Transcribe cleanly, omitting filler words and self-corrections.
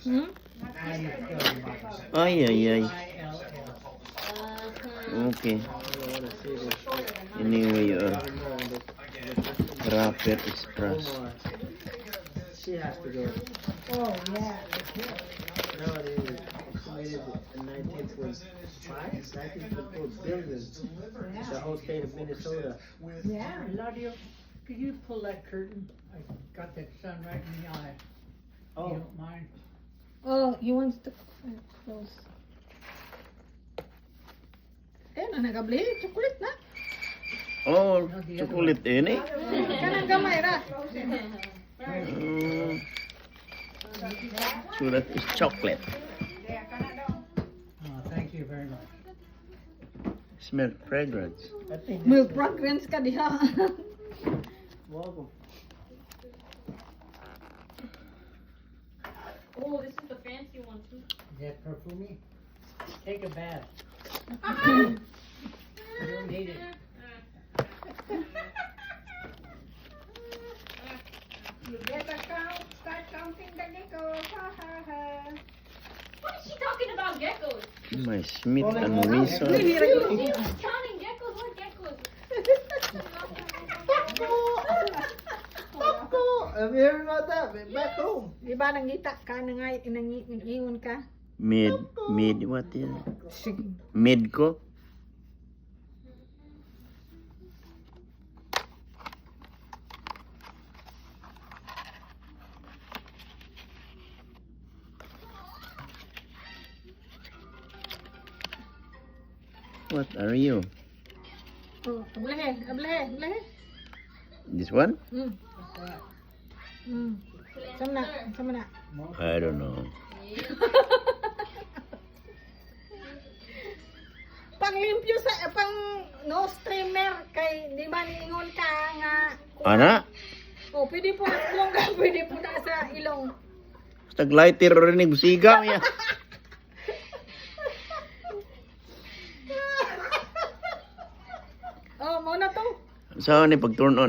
Hmm? Ay, ay, ay. Okay. Anyway, Rapper Express. She has to go. Oh, yeah. No, it is estimated in 19.4 billion. The whole state of Minnesota. Yeah. Claudio, could you pull that curtain? I got that sun right in the eye. You Oh, don't mind? Oh, he wants to close. Eh, na nagabli. Chocolate na. Oh, chocolate ini. Kanang gamay ra. So that is chocolate. Oh, thank you very much. Smell fragrance. I think Milk fragrance ka diha. welcome. Oh, this is the fancy one too. Is that perfumey? Take a bath. You don't need it. You better start counting the geckos. Ha ha ha. What is she talking about geckos? My Smith and Wesson. She was counting geckos. What geckos? Paco! Have you heard about that? Back home. Di ba nangita ka nangingon ka? Mid, what is it? Sige. Mid ko? What are you? Oh, ablehe, ablehe, ablehe. This one? Sama na. I don't know. Panglimpyo sa pang no streamer kay di ba niingon ka nga Ana? oh pwede po na ilong pwede po na sa ilong. Taglighter rin ni busiga niya. Oh, mo na to. Saan ni pag turn on?